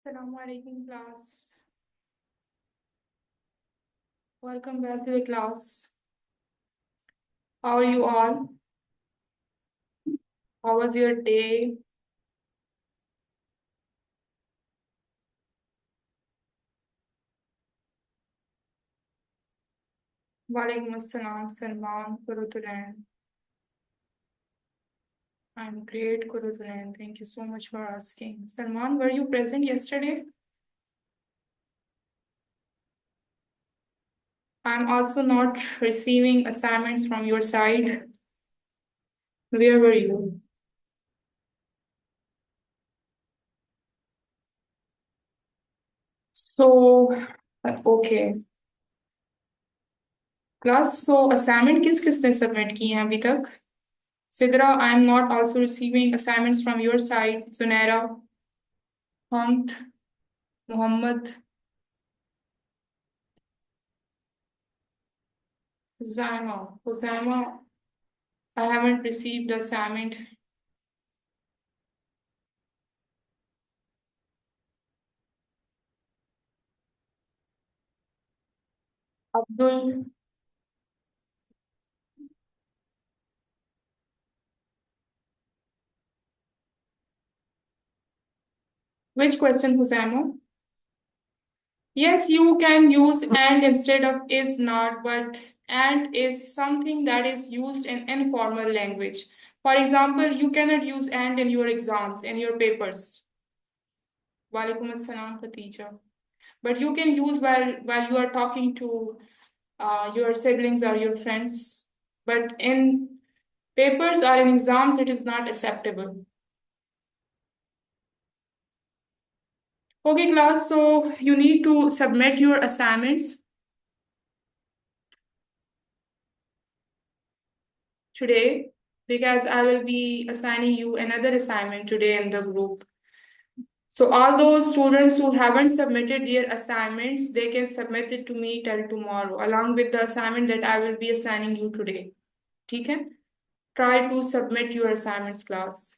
Assalamu alaikum class. Welcome back to the class. How are you all? How was your day? Walaikum assalam, Salman, Kurutulan. I'm great, Kurutulan. Thank you so much for asking. Salman, were you present yesterday? I'm also not receiving assignments from your side. Where were you? So, okay. Class, so assignment किस किसने submit की हैं अभी तक? Sidra, I'm not also receiving assignments from your side. Zunaira, Hamd, Muhammad, Huzaima, I haven't received the assignment. Abdul, which question, Huzaima? Yes, you can use and instead of is not, but and is something that is used in informal language. For example, you cannot use and in your exams, in your papers. Walaikum assalam, Khatija. But you can use while you are talking to your siblings or your friends. But in papers or in exams, it is not acceptable. Okay, class, so you need to submit your assignments today because I will be assigning you another assignment today in the group. So all those students who haven't submitted their assignments, they can submit it to me till tomorrow, along with the assignment that I will be assigning you today. Okay? Try to submit your assignments, class.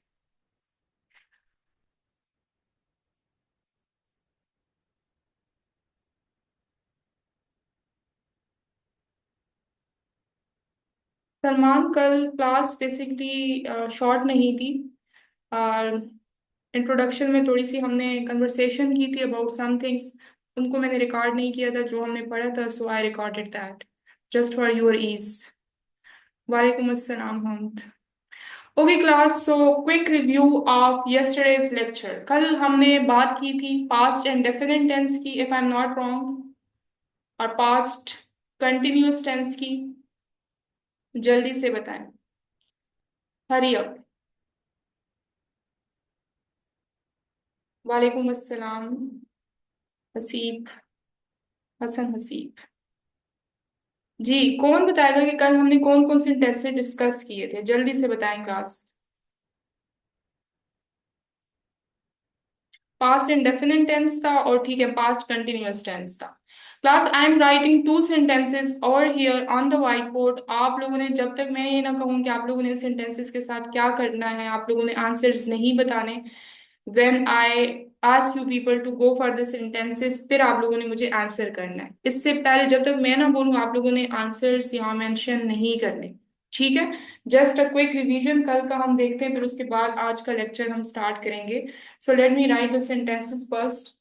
Salman कल class basically short नहीं थी और introduction में थोड़ी सी हमने conversation की थी about some things उनको मैंने रिकॉर्ड नहीं किया था जो हमने पढ़ा था so I recorded that just for your ease वालेकुम अस्सलाम हमद okay class so quick review of yesterday's lecture कल हमने बात की थी पास्ट एंड डेफिनेट टेंस की if I am not wrong और पास्ट कंटिन्यूअस टेंस की जल्दी से बताएं हरी अप वालेकुम अस्सलाम हसीब हसन हसीब जी कौन बताएगा कि कल हमने कौन कौन से टेस्ट से डिस्कस किए थे जल्दी से बताएं क्लास पास्ट इंडेफिनिट टेंस था और ठीक है पास्ट कंटिन्यूअस टेंस था class I am writing two sentences और here on the white board आप लोगों ने जब तक मैं ये ना कहूँ कि आप लोगों ने सेंटेंसेस के साथ क्या करना है आप लोगों ने आंसर्स नहीं बताने when I ask you people to go for the sentences फिर आप लोगों ने मुझे आंसर करना है इससे पहले जब तक मैं ना बोलूँ आप लोगों ने आंसर्स यहाँ मेंशन नहीं करने ठीक है जस्ट अ क्विक रिवीजन कल का हम देखते हैं फिर उसके बाद आज का लेक्चर हम स्टार्ट करेंगे so let me right the sentences first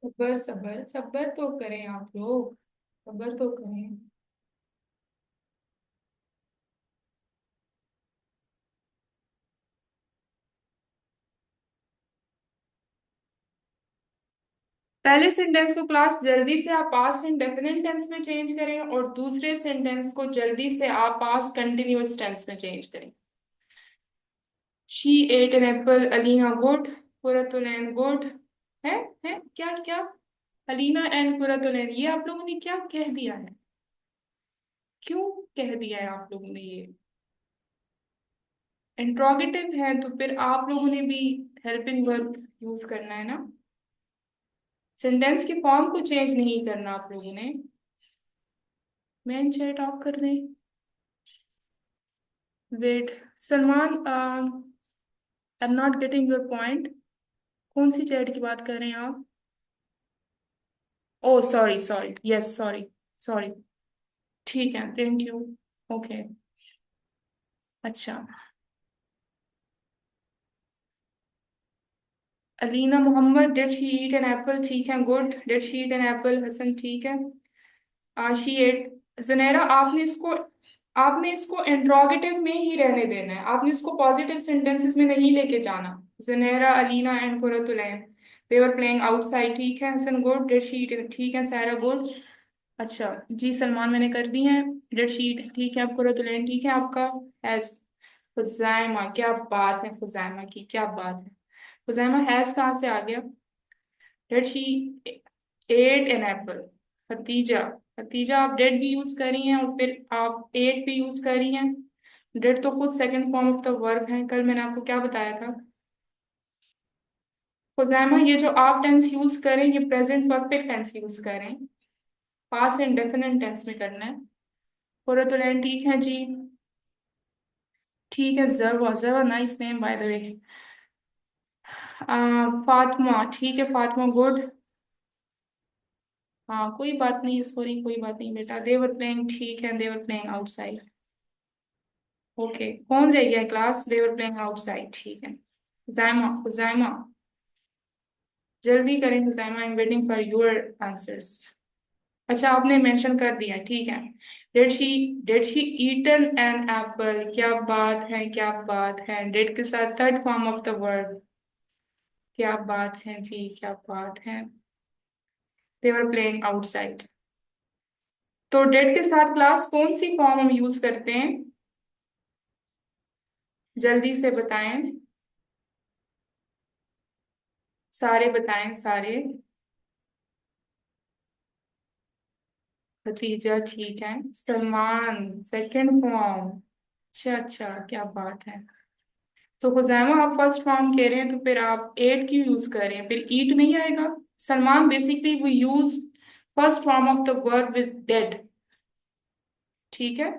सबर सबर सबर तो करें आप लोग सबर तो करें पहले सेंटेंस को क्लास जल्दी से आप पास्ट इंडेफिनिट टेंस में चेंज करें और दूसरे सेंटेंस को जल्दी से आप पास्ट कंटिन्यूअस टेंस में चेंज करें। She ate an apple, Alina good, Qurratulain good. है है क्या क्या? अलीना एंड कुरतुलैन, ये आप लोगों ने क्या कह दिया है? क्यों कह दिया है आप लोगों ने ये? इंट्रोगेटिव है तो फिर आप लोगों ने भी हेल्पिंग वर्ब यूज करना है ना। सेंटेंस के फॉर्म को चेंज नहीं करना आप लोगों ने। मेन चैट ऑफ कर दें। Wait, Salman, I am not getting your point. कौन सी चैट की बात कर रहे हैं आप? Oh sorry sorry, yes sorry. Sorry. ठीक है, थैंक यू। ओके। अच्छा। Alina Mohammad, did she eat an apple, ठीक है good. Did she eat an apple, Hasan ठीक है। शी एट, जुनैरा, आपने इसको इंट्रोगेटिव में ही रहने देना है, आपने इसको पॉजिटिव सेंटेंसेस में नहीं लेके जाना। Junaira, Alina and Qurratulain, they were playing outside, ठीक है। Hasan good. Did she eat, ठीक है। सारा गुड। अच्छा जी, सलमान मैंने कर दी है। डिड शी ईट, ठीक है। आप कुरतुलैन, ठीक है आपका। एस, खुजैमा, क्या बात है खुजैमा की, क्या बात है। खुजैमा हैज कहाँ से आ गया? Did she ate an apple. Khatija, Khatija आप डेड भी यूज करी हैं और फिर आप एट भी यूज करी हैं। डेड तो खुद second form of the verb है, कल मैंने आपको क्या बताया था? खुजैमा, ये जो आप टेंस यूज करें ये प्रेजेंट परफेक्ट टेंस यूज करें, पास एंड डेफिनेट टेंस में करना है। कुरतुलैन, ठीक है जी। ठीक है। Jarawa, Jarawa nice name by the वे। फातिमा, ठीक है फातिमा गुड। हाँ कोई बात नहीं, सॉरी कोई बात नहीं बेटा। देवर प्लेइंग, ठीक है। They were playing outside. ओके, कौन रह गया क्लास? देवर प्लेइंग आउटसाइड, ठीक है। जायमा, जायमा, जल्दी करें Zaima, I am waiting for your answers. अच्छा आपने मेंशन कर दिया, ठीक है। Did she, did she eaten an apple, क्या बात है क्या बात है। डेड के साथ third form of the word, क्या बात है जी, क्या बात है। They were playing outside. तो डेड के साथ क्लास कौन सी फॉर्म हम यूज करते हैं? जल्दी से बताएं, सारे बताएं सारे। खतीजा, ठीक है। Salman, second form. अच्छा अच्छा, क्या बात है। तो खुजैमा आप फर्स्ट फॉर्म कह रहे हैं तो फिर आप एट क्यों यूज कर रहे हैं? फिर ईट नहीं आएगा। सलमान, बेसिकली वो use first form of the verb with dead, ठीक है।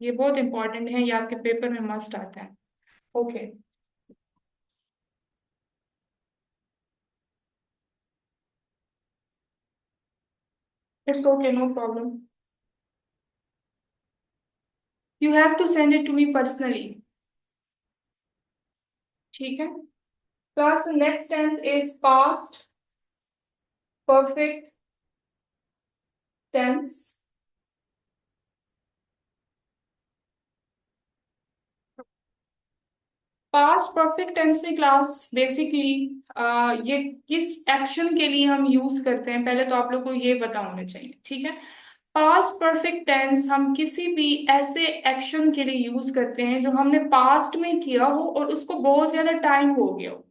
ये बहुत इंपॉर्टेंट है, ये आपके पेपर में मस्ट आता है। Okay. It's okay, no problem. You have to send it to me personally, ठीक है। Class next tense is past perfect tense. Past perfect tense में क्लास बेसिकली ये किस एक्शन के लिए हम यूज करते हैं पहले तो आप लोग को ये पता होना चाहिए, ठीक है। पास्ट परफेक्ट टेंस हम किसी भी ऐसे एक्शन के लिए यूज करते हैं जो हमने पास्ट में किया हो और उसको बहुत ज्यादा टाइम हो गया हो,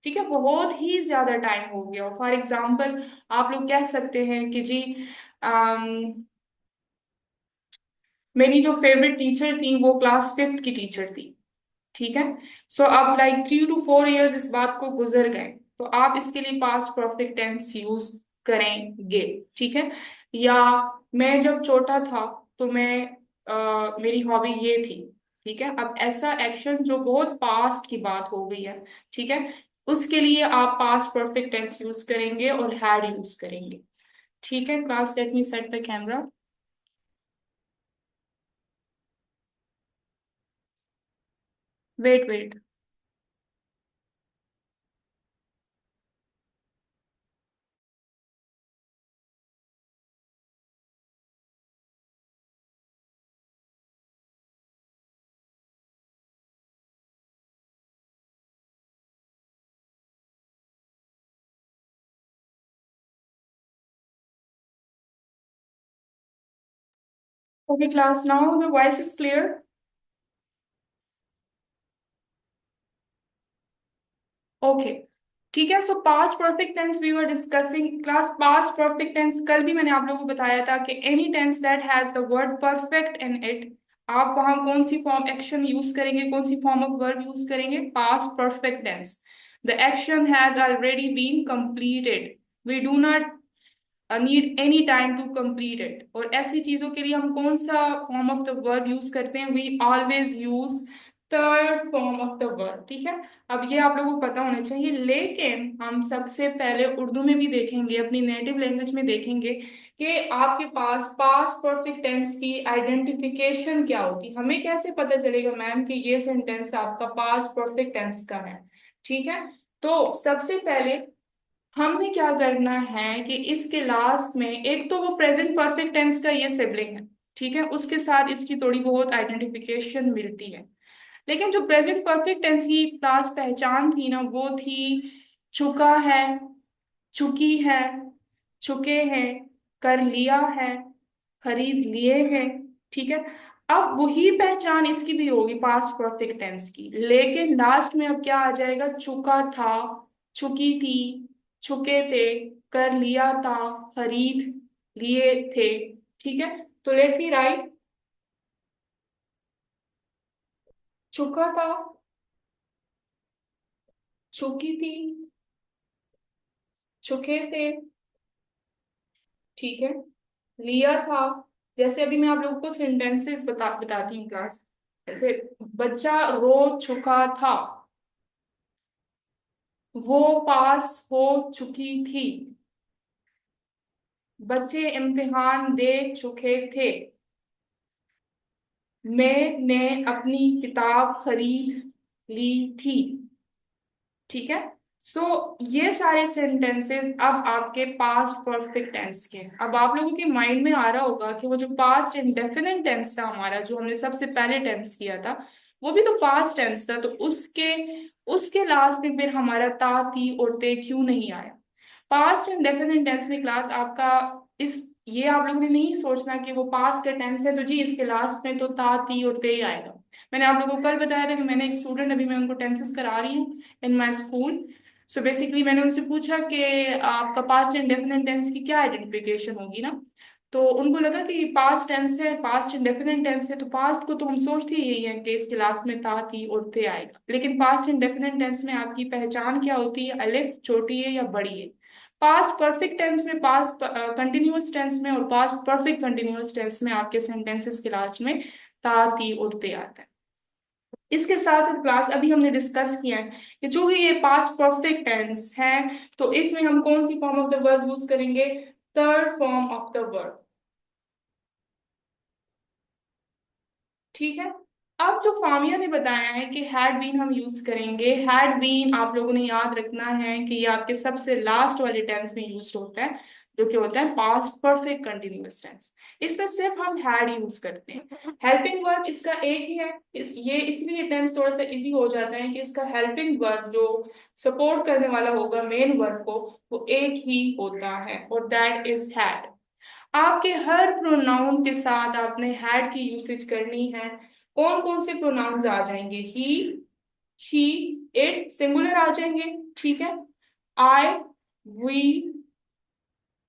ठीक है। बहुत ही ज्यादा टाइम हो गया हो। फॉर एग्जाम्पल आप लोग कह सकते हैं कि जी मेरी जो फेवरेट टीचर थी वो क्लास फिफ्थ की टीचर थी, ठीक है। सो अब लाइक 3 to 4 years इस बात को गुजर गए, तो आप इसके लिए पास्ट परफेक्ट टेंस यूज करेंगे, ठीक है। या मैं जब छोटा था तो मेरी हॉबी ये थी, ठीक है। अब ऐसा एक्शन जो बहुत पास्ट की बात हो गई है, ठीक है, उसके लिए आप पास्ट परफेक्ट टेंस यूज करेंगे और हैड यूज करेंगे, ठीक है। Class, let me set the camera. Wait wait. Okay, class, now the voice is clear. Okay, ठीक है। So past perfect tense we were discussing class. Past perfect tense कल भी मैंने आप लोगों को बताया था कि any tense that has the word perfect in it, आप वहां कौन सी फॉर्म एक्शन यूज करेंगे, कौन सी फॉर्म ऑफ वर्ब यूज करेंगे? Past perfect tense. The action has already been completed, we do not need any time to complete it. और ऐसी चीजों के लिए हम कौन सा form of the verb use करते हैं? We always use third form of the verb, ठीक है। अब ये आप लोगों को पता होना चाहिए, लेकिन हम सबसे पहले उर्दू में भी देखेंगे, अपनी नेटिव लैंग्वेज में देखेंगे कि आपके पास पास्ट परफेक्ट टेंस की आइडेंटिफिकेशन क्या होती, हमें कैसे पता चलेगा मैम कि ये सेंटेंस आपका पास्ट परफेक्ट टेंस का है, ठीक है। तो सबसे पहले हमने क्या करना है कि इसके लास्ट में एक तो वो प्रेजेंट परफेक्ट टेंस का ये सिबलिंग है, ठीक है, उसके साथ इसकी थोड़ी बहुत आइडेंटिफिकेशन मिलती है। लेकिन जो प्रेजेंट परफेक्ट टेंस की क्लास पहचान थी ना, वो थी चुका है, चुकी है, चुके हैं, कर लिया है, खरीद लिए हैं, ठीक है। अब वही पहचान इसकी भी होगी पास्ट परफेक्ट टेंस की, लेकिन लास्ट में अब क्या आ जाएगा? चुका था, चुकी थी, चुके थे, कर लिया था, खरीद लिए थे, ठीक है। तो लेट मी राइट, चुका था, चुकी थी, चुके थे, ठीक है, लिया था। जैसे अभी मैं आप लोगों को सेंटेंसेस बताती हूँ क्लास। जैसे बच्चा रो चुका था, वो पास हो चुकी थी, बच्चे इम्तिहान दे चुके थे, मैंने अपनी किताब खरीद ली थी, ठीक है। सो ये सारे सेंटेंसेस अब आपके पास्ट परफेक्ट टेंस के हैं। अब आप लोगों के माइंड में आ रहा होगा कि वो जो पास्ट इंडेफिनिट टेंस था हमारा, जो हमने सबसे पहले टेंस किया था, वो भी तो पास्ट टेंस था, तो उसके उसके लास्ट में फिर हमारा ता थी और ते क्यों नहीं आया? पास्ट इंडेफिनिट टेंस में क्लास आपका इस ये आप लोगों ने नहीं सोचना कि वो पास्ट का टेंस है तो जी इसके लास्ट में तो ता ती और ते ही आएगा। मैंने आप लोगों को कल बताया था कि मैंने एक स्टूडेंट, अभी मैं उनको टेंसेस करा रही हूँ इन माई स्कूल। सो बेसिकली मैंने उनसे पूछा कि आपका पास्ट इंडेफिनिट टेंस की क्या आइडेंटिफिकेशन होगी ना, तो उनको लगा कि पास्ट टेंस है, पास्ट इंडेफिनिट टेंस है, तो पास्ट को तो हम सोचते ही यही है कि इसके लास्ट में था थी और थे आएगा, लेकिन पास्ट इंडेफिनिट टेंस में आपकी पहचान क्या होती है? अलिफ छोटी है या बड़ी है? पास्ट परफेक्ट टेंस में, पास्ट कंटिन्यूअस टेंस में और पास्ट परफेक्ट कंटिन्यूअस टेंस में आपके सेंटेंसेस के लास्ट में ता थी और ते आता है। इसके साथ साथ क्लास अभी हमने डिस्कस किया है कि चूंकि ये पास्ट परफेक्ट टेंस है, तो इसमें हम कौन सी form of the verb use करेंगे? Third form of the verb, ठीक है। अब जो फामिया ने बताया है कि हैड बीन हम यूज करेंगे, हैड बीन आप लोगों ने याद रखना है कि ये आपके सबसे लास्ट वाले टेंस में यूज होता है, जो कि होता है पास्ट परफेक्ट कंटिन्यूअस टेंस। इसमें सिर्फ हम हैड यूज करते हैं। हेल्पिंग वर्ब इसका एक ही है, ये इसलिए टेंस थोड़ा सा इजी हो जाता है कि इसका हेल्पिंग वर्ब जो सपोर्ट करने वाला होगा मेन वर्ब को, वो एक ही होता है और दैट इज हैड। आपके हर प्रोनाउन के साथ आपने हैड की यूसेज करनी है। कौन कौन से प्रोनाउंस आ जाएंगे? ही, शी, इट सिंगुलर आ जाएंगे, ठीक है। आई, वी,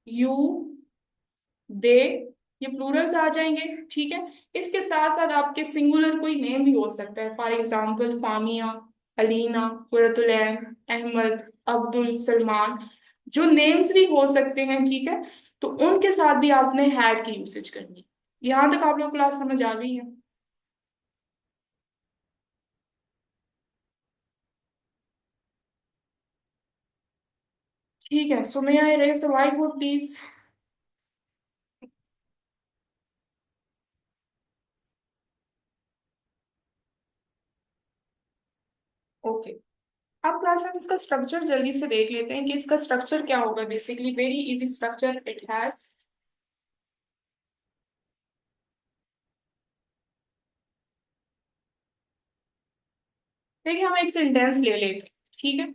यू, दे, ये प्लूरल्स आ जाएंगे, ठीक है। इसके साथ साथ आपके सिंगुलर कोई नेम भी हो सकता है, फॉर एग्जाम्पल फामिया, अलीना, कुरतुलैन, अहमद, अब्दुल, सलमान, जो नेम्स भी हो सकते हैं, ठीक है। तो उनके साथ भी आपने हैड की यूसेज करनी है। यहाँ तक आप लोग क्लास समझ आ गई है? ठीक है। So may I raise the white board please? Okay. अब क्लास हम इसका स्ट्रक्चर जल्दी से देख लेते हैं कि इसका स्ट्रक्चर क्या होगा। Basically very easy structure it has. देखिए हम एक सेंटेंस ले लेते हैं, ठीक है।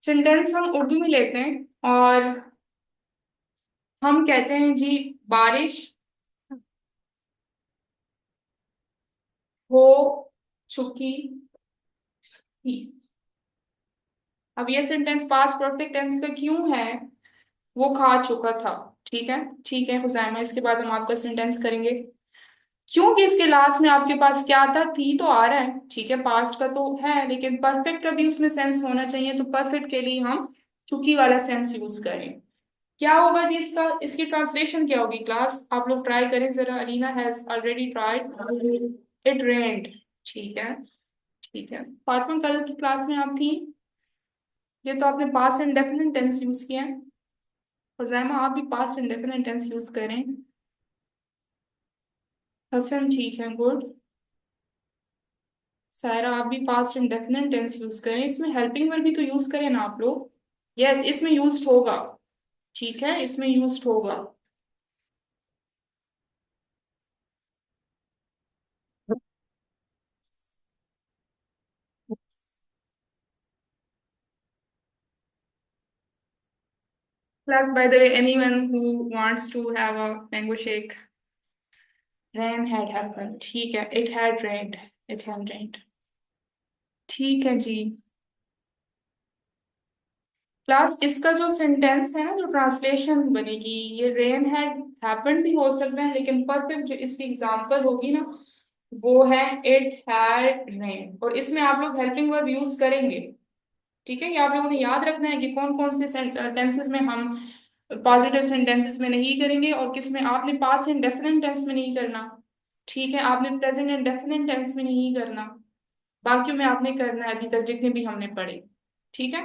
सेंटेंस हम उर्दू में लेते हैं और हम कहते हैं जी बारिश हो चुकी थी। अब ये सेंटेंस पास्ट परफेक्ट टेंस का क्यों है? वो खा चुका था। ठीक है। ठीक है हुजैमा, इसके बाद हम आपका सेंटेंस करेंगे। क्योंकि इसके लास्ट में आपके पास क्या था? थी तो आ रहा है, ठीक है, पास्ट का तो है, लेकिन परफेक्ट का भी उसमें सेंस होना चाहिए, तो परफेक्ट के लिए हम चुकी वाला सेंस यूज करें। क्या होगा जी इसका? इसकी ट्रांसलेशन क्या होगी क्लास? आप लोग ट्राई करें जरा। Alina has already tried. It red. ठीक है। ठीक है फातिमा, कल की क्लास में आप थी। ये तो आपने पास्ट इंडेफिनिट टेंस यूज किया है। फजाइमा आप भी पास्ट इंडेफिनिट टेंस यूज करें। हसन ठीक है, गुड। सायरा आप भी पास्ट इंडेफिनिट टेंस यूज करें। इसमें हेल्पिंग वर्ब भी तो यूज करें ना आप लोग। यस इसमें यूज्ड होगा। ठीक है इसमें यूज्ड होगा। Plus, by the way, anyone who wants to have a mango shake, rain had happened. ठीक है, it had rained. It had rained. ठीक है जी। क्लास इसका जो सेंटेंस है ना, जो ट्रांसलेशन बनेगी, ये रेन हैड हैपेंड भी हो सकता है, लेकिन परफेक्ट जो इसकी एग्जांपल होगी ना, वो है इट हैड रेन, और इसमें आप लोग हेल्पिंग वर्ब यूज करेंगे। ठीक है, ये आप लोगों ने याद रखना है कि कौन कौन से टेंसेस में हम पॉजिटिव सेंटेंसेस में नहीं करेंगे, और किस में आपने पास्ट इंडेफिनिट टेंस में नहीं करना। ठीक है, आपने प्रेजेंट इंडेफिनिट टेंस में नहीं करना। बाकियों में आपने करना है, अभी तक जितने भी हमने पढ़े। ठीक है।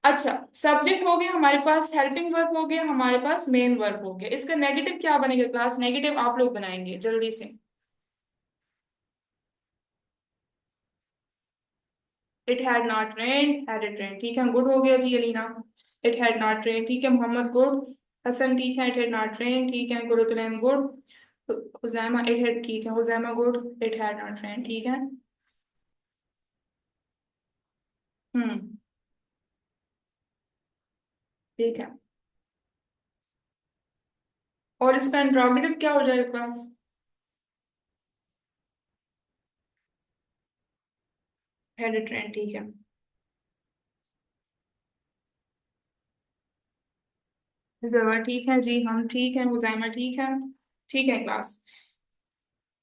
अच्छा, सब्जेक्ट हो गया हमारे पास, हेल्पिंग वर्ब हो गया हमारे पास, मेन वर्ब हो गया। इसका नेगेटिव क्या बनेगा क्लास? नेगेटिव आप लोग बनाएंगे जल्दी से। It had not rain, had it rain. ठीक है, गुड हो गया जी Alina. It had not rain, ठीक है मोहम्मद, गुड। हसन ठीक है, इट हैड नॉट रेन, ठीक है, Qurratulain, good. Huzaima it had, ठीक है Huzaima, good. It had not rain, ठीक है। हम्म। ठीक है, और इसका इंट्रोगेटिव क्या हो जाएगा क्लास? हैड इट रेन, ठीक है। जरा ठीक है जी, हम ठीक है, हुजैमा ठीक है। ठीक है क्लास,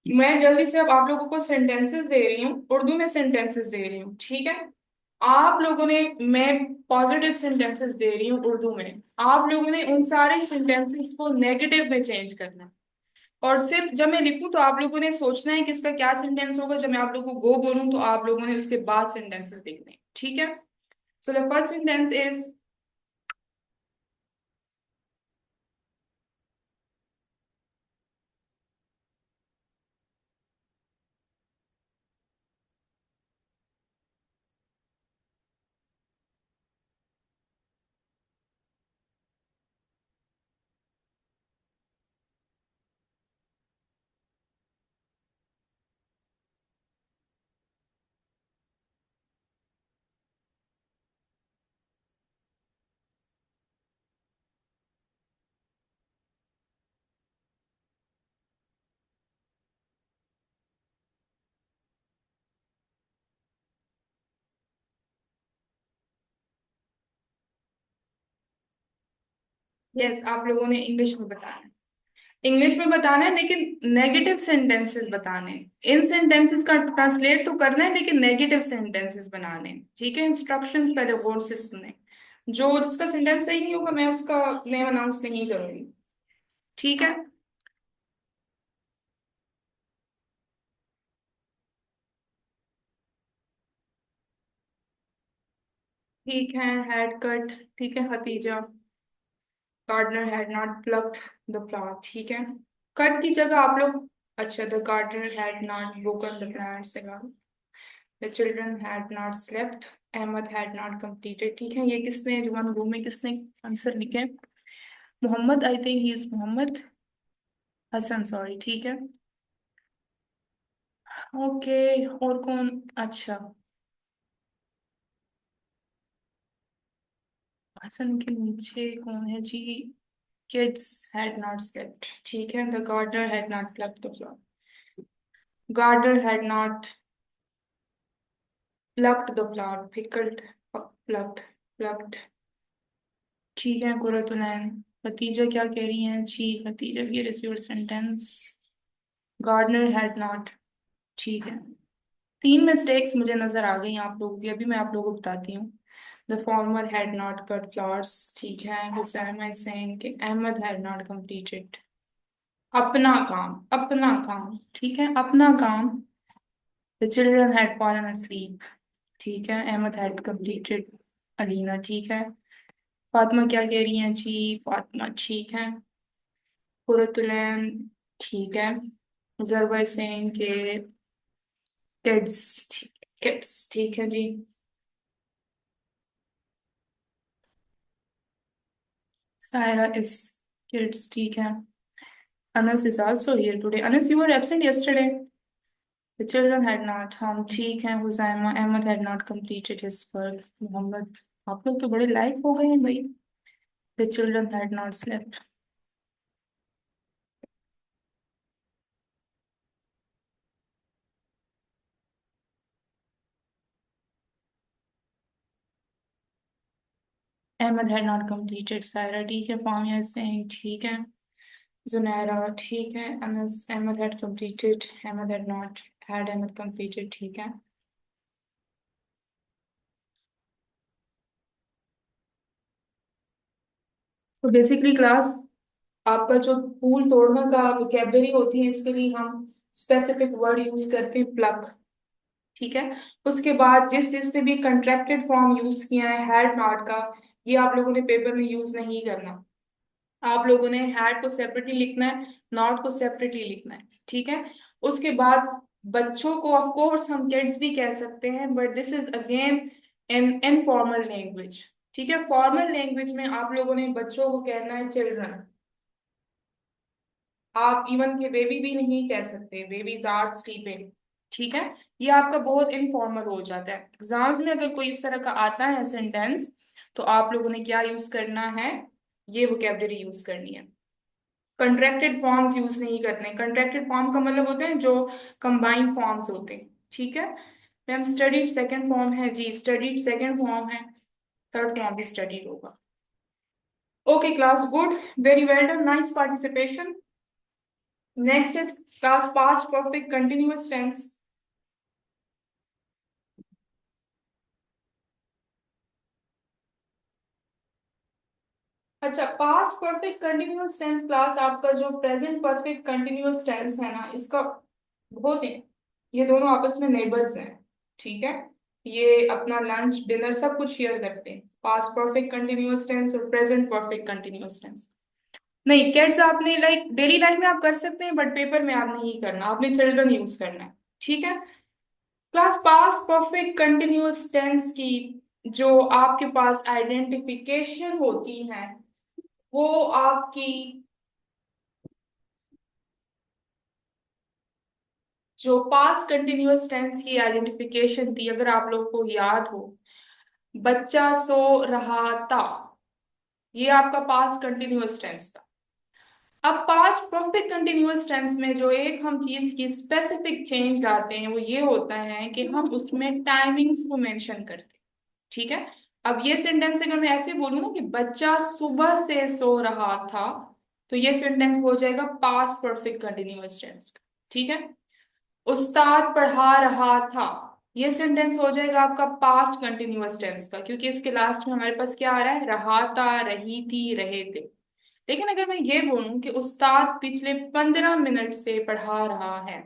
मैं जल्दी से अब आप लोगों को सेंटेंसेस दे रही हूँ, उर्दू में सेंटेंसेस दे रही हूँ, ठीक है। आप लोगों ने, मैं पॉजिटिव सेंटेंसेस दे रही हूँ उर्दू में, आप लोगों ने उन सारे सेंटेंसेस को नेगेटिव में चेंज करना है। और सिर्फ जब मैं लिखूं तो आप लोगों ने सोचना है कि इसका क्या सेंटेंस होगा। जब मैं आप लोगों को गो बोलूं तो आप लोगों ने उसके बाद सेंटेंसेस लिखने हैं, ठीक है। So the first sentence is, yes आप लोगों ने इंग्लिश में बताना है। इंग्लिश में बताना है, लेकिन नेगेटिव सेंटेंसेस बताने हैं। इन सेंटेंसेस का ट्रांसलेट तो करना है, लेकिन नेगेटिव सेंटेंसेस बनाने हैं, ठीक है। इंस्ट्रक्शंस पहले गौर से सुने। जो जिसका सेंटेंस सही नहीं होगा, मैं उसका नेम अनाउंस नहीं करूंगी। ठीक है। ठीक है, हैड कट, ठीक है Khatija. Gardener had not plucked the flower, ठीक है। कट की जगह आप लोग, अच्छा, the gardener had not broken the plant से, The children had not slept. Ahmad had not completed. ठीक है, ये किसने, जुबान रूम में किसने आंसर लिखे? Mohammad, I think he is Mohammad. Hasan sorry, ठीक है। ओके, और कौन? अच्छा, हसन के नीचे कौन है जी? किड्स हैड नॉट स्लेप्ट, ठीक है। The gardener had not plucked the flower. Gardener had not plucked the flower, pickled, plucked, plucked. ठीक है कुरतुलैन। खतीजा क्या कह रही हैं जी? Khatija here is your sentence. Gardener had not. ठीक है। तीन मिस्टेक्स मुझे नजर आ गई आप लोगों की, अभी मैं आप लोगों को बताती हूँ। The former had not cut flowers. ठीक है। हुसैन इज सेइंग कि अहमद हैड नॉट कंप्लीटेड अपना काम। अपना काम, ठीक है, अपना काम। The children had fallen asleep। ठीक है। Ahmad had completed Alina. ठीक है। फातिमा क्या कह रही हैं जी? फातिमा ठीक है। कुरतुलैन ठीक है। जरबा सिंह के किड्स। ठीक है, किड्स ठीक है जी। सायरा इज किड्स ठीक है। Anas is also here today. Anas, you were absent yesterday. The children had not. हम ठीक हैं। हुसैमा Ahmad had not completed his work. Mohammad, आप लोग तो बड़े लाइक हो गए हैं भाई। The children had not slept. Ahmed had not completed. Saira ठीक है। फामिया is saying ठीक है। जुनैरा ठीक है। Anas Ahmed had completed. Ahmed had not. Had Ahmed completed ठीक है। तो बेसिकली क्लास, आपका जो फूल तोड़ना का वोकेबलरी होती है, इसके लिए हम स्पेसिफिक वर्ड यूज करते हैं प्लग। ठीक है। उसके बाद जिस जिसने भी कंट्रैक्टेड फॉर्म यूज किया है हैड नॉट का, ये आप लोगों ने पेपर में यूज नहीं करना। आप लोगों ने हैड को सेपरेटली लिखना है, नॉट को सेपरेटली लिखना है। ठीक है। उसके बाद बच्चों को ऑफ कोर्स हम किड्स भी कह सकते हैं, but this is again in informal language. ठीक है। फॉर्मल लैंग्वेज में आप लोगों ने बच्चों को कहना है चिल्ड्रन। आप इवन के बेबी भी नहीं कह सकते, बेबीज आर स्लीपिंग। ठीक है। ये आपका बहुत इनफॉर्मल हो जाता है। एग्जाम्स में अगर कोई इस तरह का आता है सेंटेंस, तो आप लोगों ने क्या यूज करना है? ये वोकेबलरी यूज करनी है। कंट्रैक्टेड फॉर्म्स यूज नहीं करने। कंट्रैक्टेड फॉर्म का मतलब होते हैं जो कंबाइंड फॉर्म्स होते हैं। ठीक है। मैम स्टडीड सेकंड फॉर्म है जी, स्टडीड सेकंड फॉर्म है। थर्ड फॉर्म भी स्टडीड होगा। Okay class, good, very well done, nice participation. Next is class past perfect continuous tense. अच्छा, past perfect continuous tense class, आपका जो प्रेजेंट परफेक्ट कंटिन्यूअस टेंस है ना, इसका बहुत है, ये दोनों आपस में नेबर्स हैं। ठीक है। ये अपना लंच डिनर सब कुछ शेयर करते हैं, पास्ट परफेक्ट कंटिन्यूअस टेंस और प्रेजेंट परफेक्ट कंटिन्यूअस टेंस। नहीं, कैट्स आपने लाइक डेली लाइफ में आप कर सकते हैं, बट पेपर में आप नहीं करना, आपने चिल्ड्रन यूज करना है। ठीक है। Class past perfect continuous tense की जो आपके पास आइडेंटिफिकेशन होती है, वो आपकी जो पास्ट कंटिन्यूअस टेंस की आइडेंटिफिकेशन थी, अगर आप लोग को याद हो, बच्चा सो रहा था, ये आपका पास्ट कंटिन्यूअस टेंस था। अब पास्ट परफेक्ट कंटिन्यूअस टेंस में जो एक हम चीज की स्पेसिफिक चेंज लाते हैं, वो ये होता है कि हम उसमें टाइमिंग्स को मेंशन करते हैं। ठीक है। अब ये सेंटेंस अगर मैं ऐसे बोलूँ ना कि बच्चा सुबह से सो रहा था, तो ये सेंटेंस हो जाएगा पास्ट परफेक्ट कंटिन्यूअस टेंस। ठीक है। उस्ताद पढ़ा रहा था, ये सेंटेंस हो जाएगा आपका पास्ट कंटिन्यूअस टेंस का, क्योंकि इसके लास्ट में हमारे पास क्या आ रहा है? रहा था, रही थी, रहे थे। लेकिन अगर मैं ये बोलूं कि उस्ताद पिछले 15 मिनट से पढ़ा रहा है,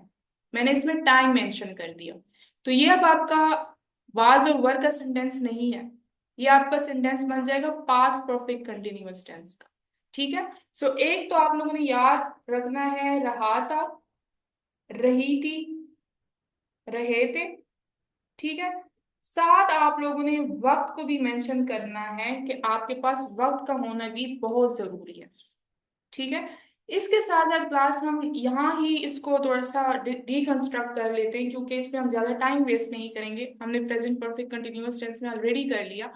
मैंने इसमें टाइम मेंशन कर दिया, तो ये अब आपका वाज और वर का सेंटेंस नहीं है, ये आपका सेंटेंस बन जाएगा पास्ट परफेक्ट कंटिन्यूअस टेंस का। ठीक है। सो एक तो आप लोगों ने याद रखना है, रहा था, रही थी, रहे थे। ठीक है। साथ आप लोगों ने वक्त को भी मेंशन करना है कि आपके पास वक्त का होना भी बहुत जरूरी है। ठीक है। इसके साथ साथ क्लास हम यहाँ ही इसको थोड़ा सा डीकंस्ट्रक्ट कर लेते हैं, क्योंकि इसमें हम ज्यादा टाइम वेस्ट नहीं करेंगे, हमने प्रेजेंट परफेक्ट कंटिन्यूअस टेंस में ऑलरेडी कर लिया।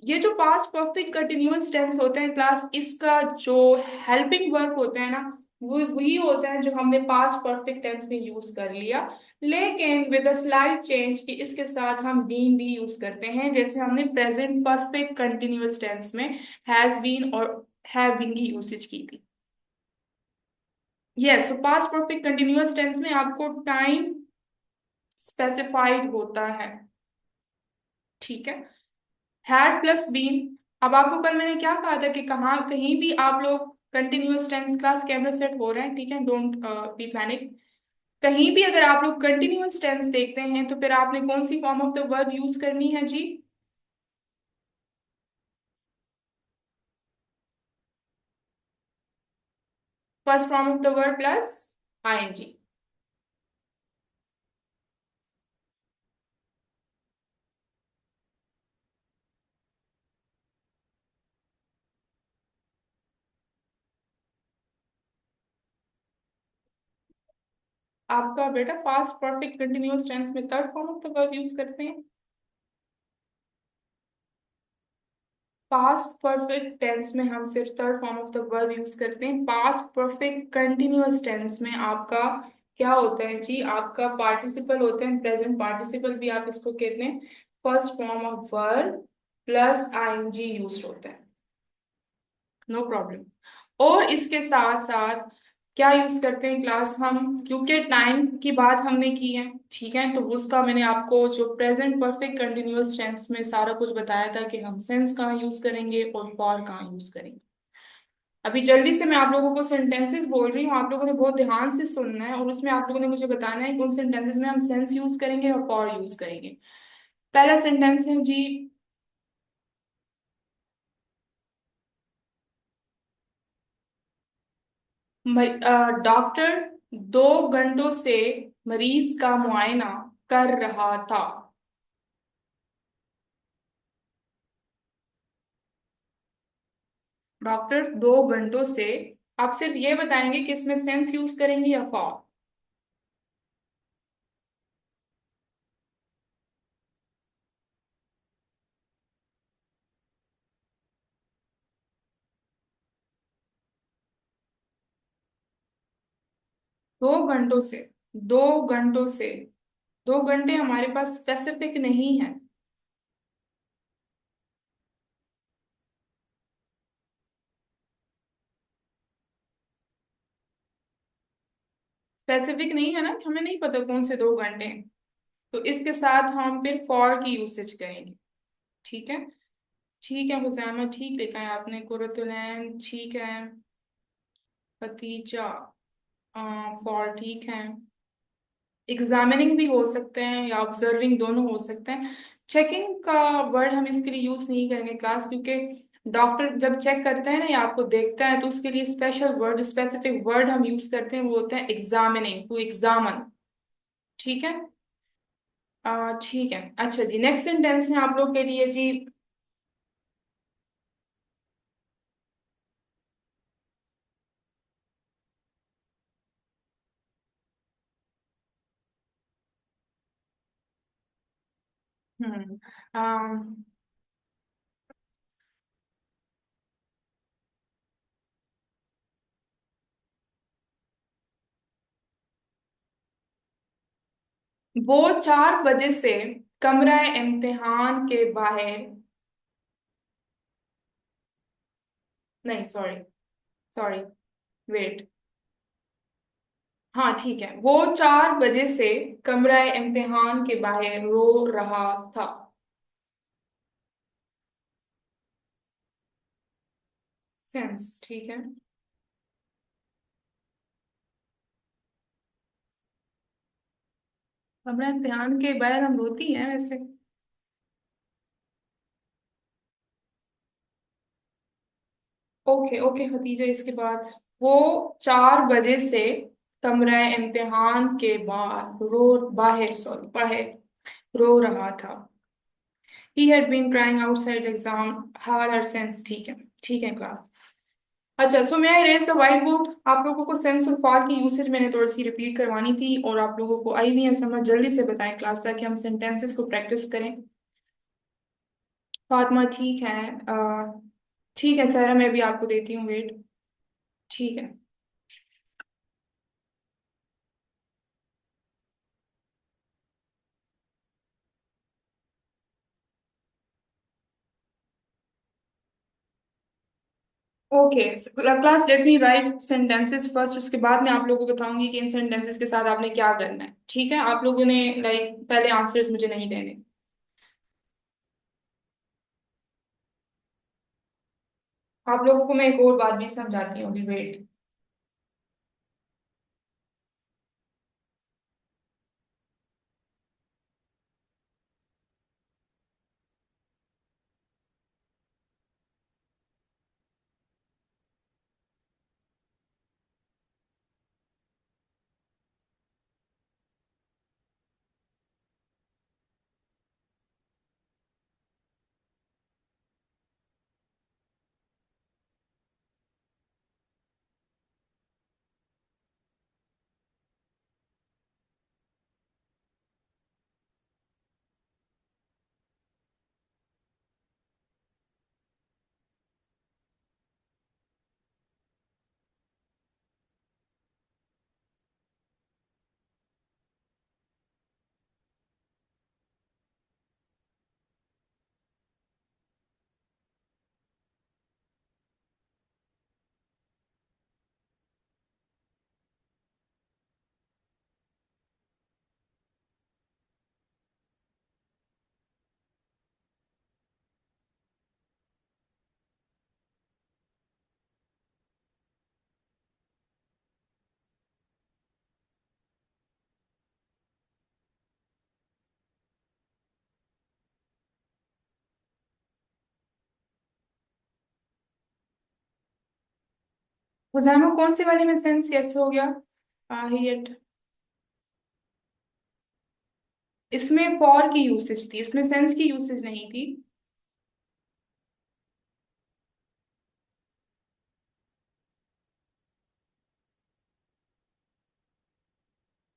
ये जो पास्ट परफेक्ट कंटिन्यूअस टेंस होते हैं क्लास, इसका जो हेल्पिंग वर्ब होता है ना, वो वही होता है जो हमने पास्ट परफेक्ट टेंस में यूज कर लिया, लेकिन विद अ स्लाइट चेंज कि इसके साथ हम बीन भी यूज करते हैं, जैसे हमने प्रेजेंट परफेक्ट कंटिन्यूअस टेंस में हैज बीन और हैव बीन की यूसेज की थी। Yes, so past perfect continuous tense में आपको टाइम स्पेसिफाइड होता है। ठीक है। Had plus been. अब आपको कल मैंने क्या कहा था कि कहाँ कहीं भी आप लोग continuous tense, class camera set हो रहा है, ठीक है, डोंट बी पैनिक। कहीं भी अगर आप लोग कंटिन्यूअस टेंस देखते हैं तो फिर आपने कौन सी form of the verb use करनी है जी? First form of the verb plus ING. आपका बेटा पास्ट परफेक्ट कंटिन्यूअस टेंस में third form of the verb use करते हैं। पास्ट परफेक्ट टेंस में हम सिर्फ third form of the verb use करते हैं। पास्ट परफेक्ट कंटिन्यूअस टेंस में आपका क्या होता है जी? आपका पार्टिसिपल होते हैं, प्रेजेंट पार्टिसिपल भी आप इसको कहते हैं। First form of verb plus ING use होता है। No problem. और इसके साथ साथ क्या यूज करते हैं क्लास हम, क्योंकि टाइम की बात हमने की है, ठीक है, तो उसका मैंने आपको जो प्रेजेंट परफेक्ट कंटिन्यूअस टेंस में सारा कुछ बताया था कि हम सेंस कहाँ यूज करेंगे और फॉर कहाँ यूज करेंगे। अभी जल्दी से मैं आप लोगों को सेंटेंसेस बोल रही हूँ, आप लोगों ने बहुत ध्यान से सुनना है और उसमें आप लोगों ने मुझे बताना है कि उन सेंटेंसेस में हम सेंस यूज करेंगे और फॉर यूज करेंगे। पहला सेंटेंस है जी। डॉक्टर 2 घंटों से मरीज का मुआयना कर रहा था। डॉक्टर 2 घंटों से। आप सिर्फ ये बताएंगे कि इसमें सेंस यूज करेंगे या फॉर। दो घंटों से। 2 घंटों से। 2 घंटे हमारे पास स्पेसिफिक नहीं है। स्पेसिफिक नहीं है ना, हमें नहीं पता कौन से 2 घंटे हैं। तो इसके साथ हम फिर फॉर की यूसेज करेंगे। ठीक है। ठीक है हुजैमा, ठीक लिखा है आपने। कुरतुलैन ठीक है। खतीजा फॉर ठीक है। एग्जामिनिंग भी हो सकते हैं या ऑब्जर्विंग, दोनों हो सकते हैं। चेकिंग का वर्ड हम इसके लिए यूज नहीं करेंगे क्लास, क्योंकि डॉक्टर जब चेक करता है ना या आपको देखता है तो उसके लिए स्पेशल वर्ड, स्पेसिफिक वर्ड हम यूज करते हैं, वो होता है एग्जामिनिंग, टू एग्जामन। ठीक है। ठीक है। अच्छा जी, नेक्स्ट सेंटेंस है आप लोग के लिए जी। हम्म। अम, वो 4 बजे से कमरा इम्तिहान के बाहर। नहीं, सॉरी, सॉरी, वेट। हाँ ठीक है, वो 4 बजे से कमरा इम्तिहान के बाहर रो रहा था। सेंस ठीक है। कमरा इम्तिहान के बाहर हम रोती हैं वैसे। ओके ओके खदीजा, इसके बाद वो 4 बजे से कमरा इम्तिहान के बाहर, सॉरी, बाहर रो रहा था। He had been crying outside exam hall her sense. ठीक है। ठीक है क्लास। अच्छा, सो मैं रेज द व्हाइट बोर्ड। आप लोगों को सेंस और फॉर की यूसेज मैंने थोड़ी सी रिपीट करवानी थी और आप लोगों को आई नहीं है समझ, जल्दी से बताएं क्लास ताकि हम सेंटेंसेस को प्रैक्टिस करें। फातिमा ठीक है। ठीक है सारा, मैं भी आपको देती हूँ वेट। ठीक है। ओके क्लास, लेट मी राइट सेंटेंसेस फर्स्ट, उसके बाद मैं आप लोगों को बताऊंगी कि इन सेंटेंसेस के साथ आपने क्या करना है। ठीक है, आप लोगों ने लाइक पहले आंसर्स मुझे नहीं देने। आप लोगों को मैं एक और बात भी समझाती हूँ, अभी वेट। हुजैमा कौन से वाले में सेंस कैसे हो गया? हियट। इसमें फॉर की यूसेज थी, इसमें सेंस की यूसेज नहीं थी।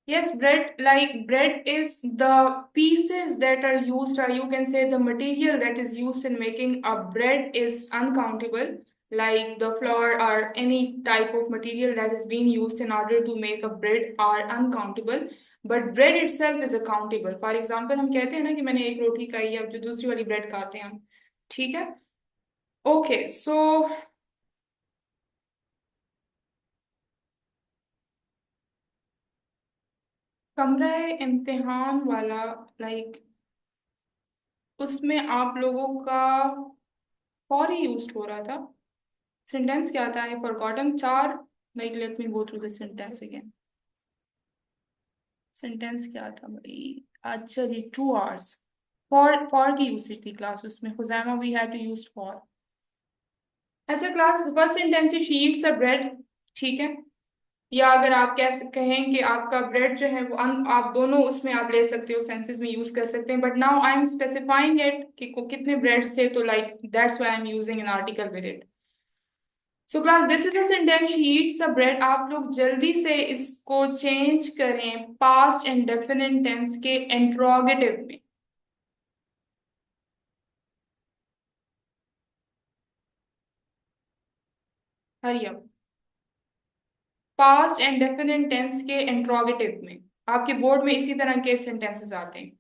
Yes, bread, like bread is the pieces that are used, or you can say the material that is used in making a bread is uncountable, like the flour or any type of material that is being used in order to make a bread are uncountable. But bread itself is accountable. For example, हम कहते हैं ना कि मैंने एक रोटी खाई, अब जो दूसरी वाली ब्रेड खाते हैं हम। ठीक है। ओके सो कमरा इम्तिहान वाला, लाइक उसमें आप लोगों का फॉर ही यूज हो रहा था। सेंटेंस क्या था? आई फॉरगॉटन चार, like let me go through the sentence again. Sentence क्या था भाई? अच्छा जी, 2 आवर्स। फॉर की यूसेज थी क्लास उसमें, Khuzaima we had to use for. अच्छा class, first sentence she eats a bread. ठीक है। या अगर आप कैसे कहें कि आपका ब्रेड जो है वो आप दोनों उसमें आप ले सकते हो, सेंसेस में यूज कर सकते हैं, but now I am specifying it कि कितने ब्रेड्स थे, तो like that's why I am using an article with it. So class, this is a sentence she eats a bread. आप लोग जल्दी से इसको चेंज करें पास्ट एंड डेफिनेट टेंस के इंट्रोगेटिव में। Hurry up. Past and definite tense के interrogative में आपके बोर्ड में इसी तरह के सेंटेंसेस आते हैं।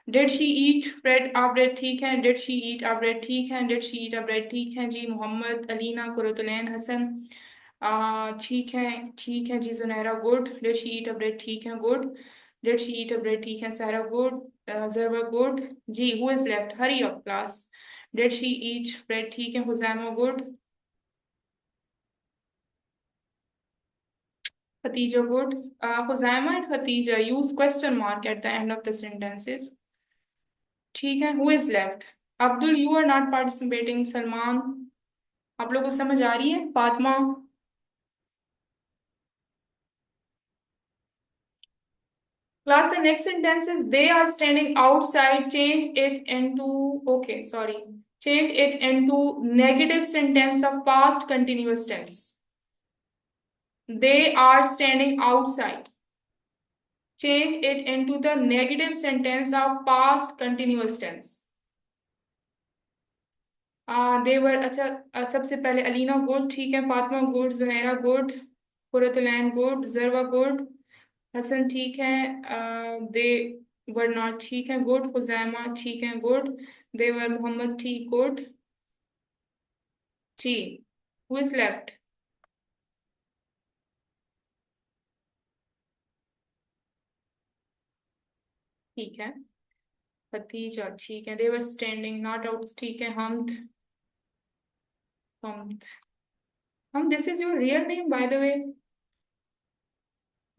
Did she eat bread? आप ब्रेड ठीक है। डिड शी ईट आप ब्रेड ठीक है। डिड शी ईट आप ब्रेड ठीक है जी। मोहम्मद, अलीना, कुरतुलैन, हसन, ठीक है जी। Junaira, good. Did she eat a bread? ठीक है, good. Did she eat a bread? ठीक है। सारा, गुड। जरबा, गुड जी। Who is left? Hurry up class. Did she eat bread? ठीक है। Huzaima, good. Khatija, good. Huzaima and Khatija use question mark at the end of the sentences. ठीक है। Who is left? Abdul, you are not participating. Salman, आप लोगों को समझ आ रही है? Fatima. Class, the next sentence is they are standing outside. Change it into, okay, sorry. Change it into negative sentence of past continuous tense. They are standing outside. Change it into the negative sentence of past continuous tense. देवर, अच्छा। सबसे पहले Alina, good. ठीक है। Fatima, good. Junaira, good. Qurratulain, good. Zarwa, good. Hasan, ठीक है। दे were not, ठीक है, good. खुजैमा, ठीक है, गुड। देवर, मोहम्मद, ठीक, गुड जी। Who is left? ठीक है। भतीजा, ठीक है। देवर स्टैंडिंग नॉट आउट, ठीक है। हम this is your real name by the way?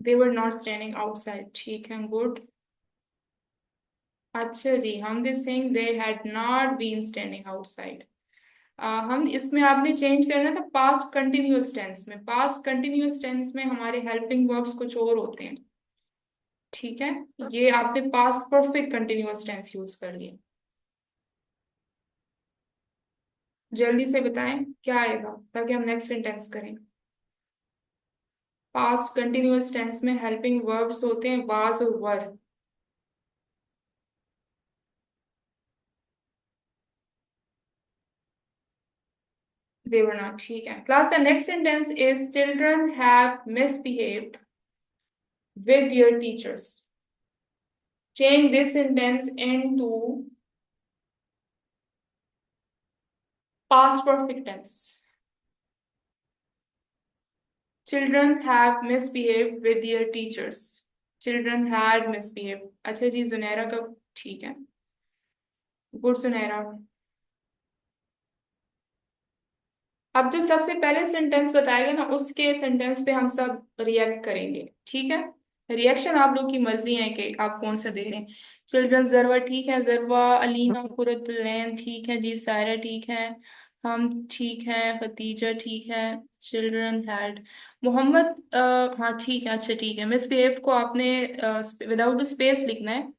They were not standing outside, ठीक है, गुड। अच्छा जी, हम this sing they had not been standing outside. हम इसमें आपने चेंज करना था पास्ट कंटिन्यूअस टेंस में। पास्ट कंटिन्यूअस टेंस में हमारे हेल्पिंग वर्ब्स कुछ और होते हैं, ठीक है। ये आपने past perfect continuous tense use कर लिया। जल्दी से बताएं क्या आएगा ताकि हम नेक्स्ट सेंटेंस करें। पास्ट कंटिन्यूअस टेंस में हेल्पिंग वर्ब्स होते हैं वाज और वर। दे वर नॉट, ठीक है। Class the next sentence is children have misbehaved with their teachers. Change this sentence into past perfect tense. Children have misbehaved with their teachers. Children had misbehaved. अच्छा जी, जुनैरा का, ठीक है, good सुनैरा। अब जो सबसे पहले सेंटेंस बताएगा ना, उसके सेंटेंस पे हम सब रिएक्ट करेंगे, ठीक है। रिएक्शन आप लोग की मर्जी है कि आप कौन सा दे रहे हैं। चिल्ड्रन, जरवा, ठीक है, जरवा, अलीना, कुरतुलैन, ठीक है जी, सायरा, ठीक है, हम ठीक है, खतीजा, ठीक है, चिल्ड्रन हैड, मोहम्मद, हाँ ठीक है, अच्छा ठीक है। मिसबिहेव को आपने विदाउट स्पेस लिखना है।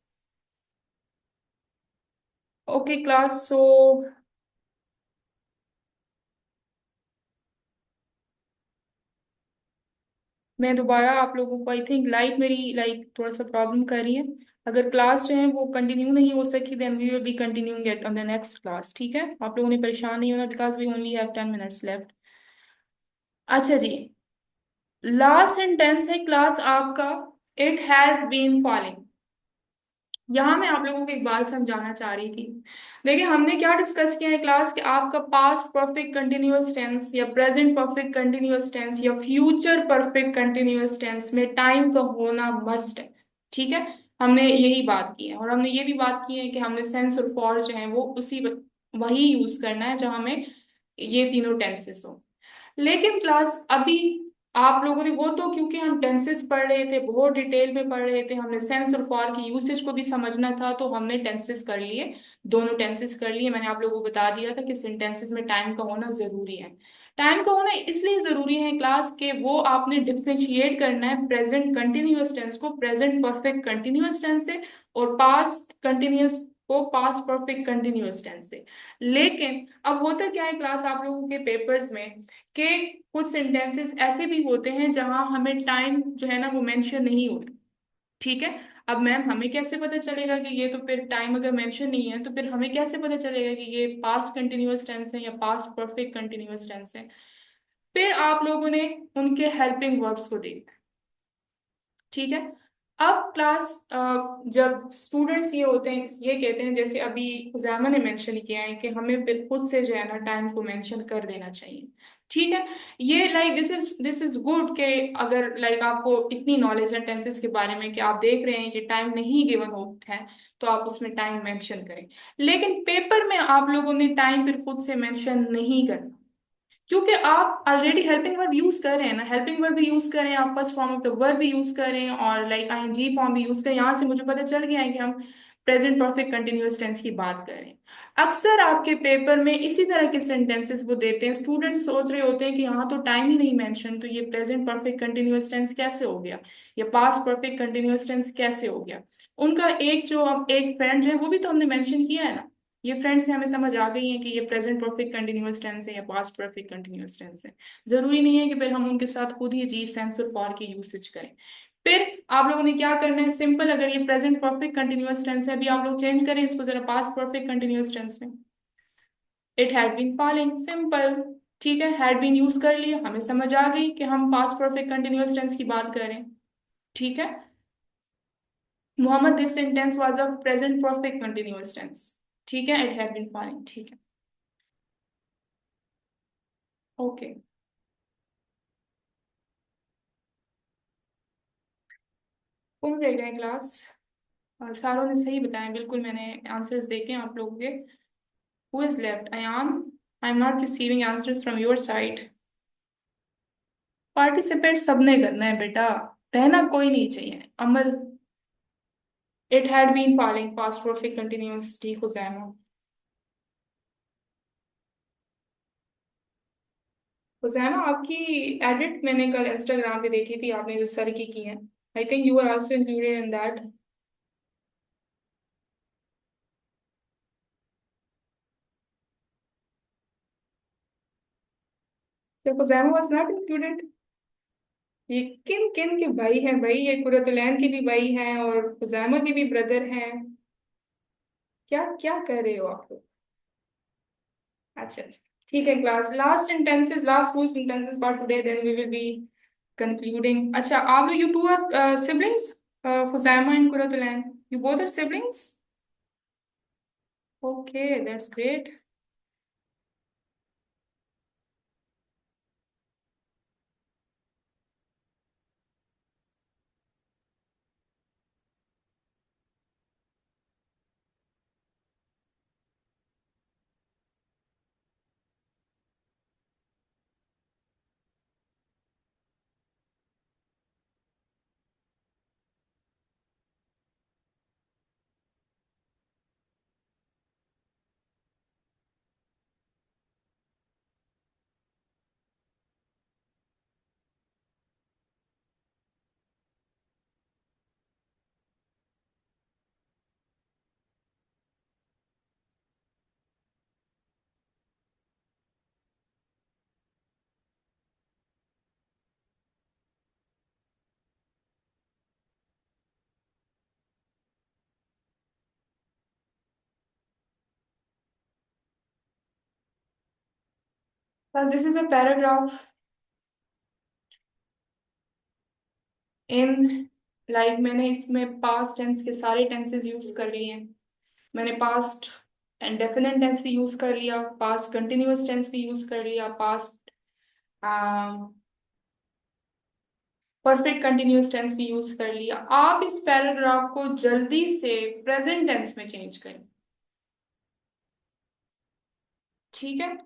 ओके क्लास, सो मैं दोबारा आप लोगों को, आई थिंक लाइट मेरी लाइक थोड़ा सा प्रॉब्लम कर रही है। अगर क्लास जो है वो कंटिन्यू नहीं हो सकी, then we will be continuing it on the next class, ठीक है। आप लोगों ने परेशान नहीं होना, because we only have 10 minutes left. अच्छा जी, लास्ट सेंटेंस है क्लास आपका, इट हैज बीन फॉलिंग। यहाँ मैं आप लोगों को एक बात समझाना चाह रही थी। देखिए, हमने क्या डिस्कस किया है क्लास, कि आपका पास्ट परफेक्ट कंटिन्यूअस टेंस या प्रेजेंट परफेक्ट कंटिन्यूअस टेंस या फ्यूचर परफेक्ट कंटिन्यूअस टेंस में टाइम का होना मस्ट है, ठीक है। हमने यही बात की है, और हमने ये भी बात की है कि हमने सेंस और फॉर जो है वो वही यूज करना है जहां में ये तीनों टेंसेस हो। लेकिन क्लास अभी आप लोगों ने वो तो, क्योंकि हम टेंसेस पढ़ रहे थे, बहुत डिटेल में पढ़ रहे थे, हमने सेंस और फॉर की यूसेज को भी समझना था, तो हमने टेंसेस कर लिए, दोनों टेंसेस कर लिए। मैंने आप लोगों को बता दिया था कि सेंटेंसेस में टाइम का होना जरूरी है। टाइम का होना इसलिए जरूरी है क्लास के, वो आपने डिफ्रेंशिएट करना है प्रेजेंट कंटिन्यूअस टेंस को प्रेजेंट परफेक्ट कंटिन्यूअस टेंस से, और पास्ट कंटिन्यूअस को पास्ट परफेक्ट कंटिन्यूअस टेंस से। लेकिन अब होता क्या है क्लास आप लोगों के पेपर्स में, कि कुछ सेंटेंसेस ऐसे भी होते हैं जहां हमें टाइम जो है ना वो मेंशन नहीं होता, ठीक है। अब मैम हमें कैसे पता चलेगा कि ये, तो फिर टाइम अगर मेंशन नहीं है तो फिर हमें कैसे पता चलेगा कि ये पास्ट कंटिन्यूअस टेंस है या पास्ट परफेक्ट कंटिन्यूअस टेंस है? फिर आप लोगों ने उनके हेल्पिंग वर्ब्स को देखना है, ठीक है। अब क्लास जब स्टूडेंट्स ये होते हैं, ये कहते हैं, जैसे अभी खुजामा ने मेंशन किया है कि हमें फिर खुद से जो है ना टाइम को मेंशन कर देना चाहिए, ठीक है। ये लाइक दिस इज गुड कि अगर लाइक आपको इतनी नॉलेज है टेंसेस के बारे में कि आप देख रहे हैं कि टाइम नहीं गिवन हो है, तो आप उसमें टाइम मेंशन करें। लेकिन पेपर में आप लोगों ने टाइम फिर खुद से मेंशन नहीं करना, क्योंकि आप ऑलरेडी हेल्पिंग वर्ब यूज कर रहे हैं ना। हेल्पिंग वर्ब भी यूज करें, आप first form of the verb भी यूज करें, और लाइक आईएनजी फॉर्म भी यूज करें, यहाँ से मुझे पता चल गया है कि हम प्रेजेंट परफेक्ट कंटिन्यूअस टेंस की बात कर रहे हैं। अक्सर आपके पेपर में इसी तरह के सेंटेंसेस वो देते हैं, स्टूडेंट्स सोच रहे होते हैं कि यहाँ तो टाइम ही नहीं मेंशन, तो ये प्रेजेंट परफेक्ट कंटिन्यूअस टेंस कैसे हो गया, या पास्ट परफेक्ट कंटिन्यूअस टेंस कैसे हो गया। उनका एक जो एक फ्रेंड जो है वो भी तो हमने मेंशन किया है ना। ये फ्रेंड्स से हमें समझ आ गई है कि ये प्रेजेंट परफेक्ट कंटिन्यूअस टेंस है या पास्ट परफेक्ट कंटिन्यूअस टेंस है। जरूरी नहीं है कि फिर हम उनके साथ खुद ही जी सेंस और फॉर की यूसेज करें। फिर आप लोगों ने क्या करना है, सिंपल, अगर ये प्रेजेंट परफेक्ट कंटिन्यूअस टेंस है, अभी आप लोग चेंज करें इसको जरा पास्ट परफेक्ट कंटिन्यूअस टेंस में। It had been falling, simple, ठीक है। हैड बीन यूज कर लिया, हमें समझ आ गई कि हम पास्ट परफेक्ट कंटिन्यूअस टेंस की बात कर रहे हैं, ठीक है। Mohammed, this sentence was a present perfect continuous tense, ठीक है। इट हैड बीन फॉलिंग, ठीक है। ओके। कौन रह गए क्लास? सारों ने सही बताया, बिल्कुल मैंने आंसर्स देखे हैं आप लोगों के। Who is left? I am not receiving answers from your side. Participate सबने करना है बेटा, रहना कोई नहीं चाहिए। Amal, it had been following past perfect continuous T Huzaima. Huzaima, आपकी एडिट मैंने कल इंस्टाग्राम पे देखी थी, आपने जो सर की है। I think you are also included in that. तो हुजैमा वाज नॉट इंक्लूडेड। ये किन किन के भाई हैं भाई? ये कुरतुलैन के भी भाई हैं और हुजैमा के भी ब्रदर हैं। क्या क्या कर रहे हो आप लोग? अच्छा अच्छा, ठीक है class. Last sentences, last four sentences for today, then we will be concluding. अच्छा, आप लोग, you two are siblings, Huzaima and Qurratulain, you both are siblings? Okay, that's great. बस this is a paragraph in, like मैंने इसमें past tense के सारे tenses use कर लिए हैं। मैंने पास्ट एंड डेफिनेट टेंस भी यूज कर लिया, पास्ट कंटिन्यूअस टेंस भी यूज कर लिया, पास्ट परफेक्ट कंटिन्यूअस टेंस भी यूज कर लिया। आप इस पैराग्राफ को जल्दी से प्रेजेंट टेंस में चेंज करें, ठीक है?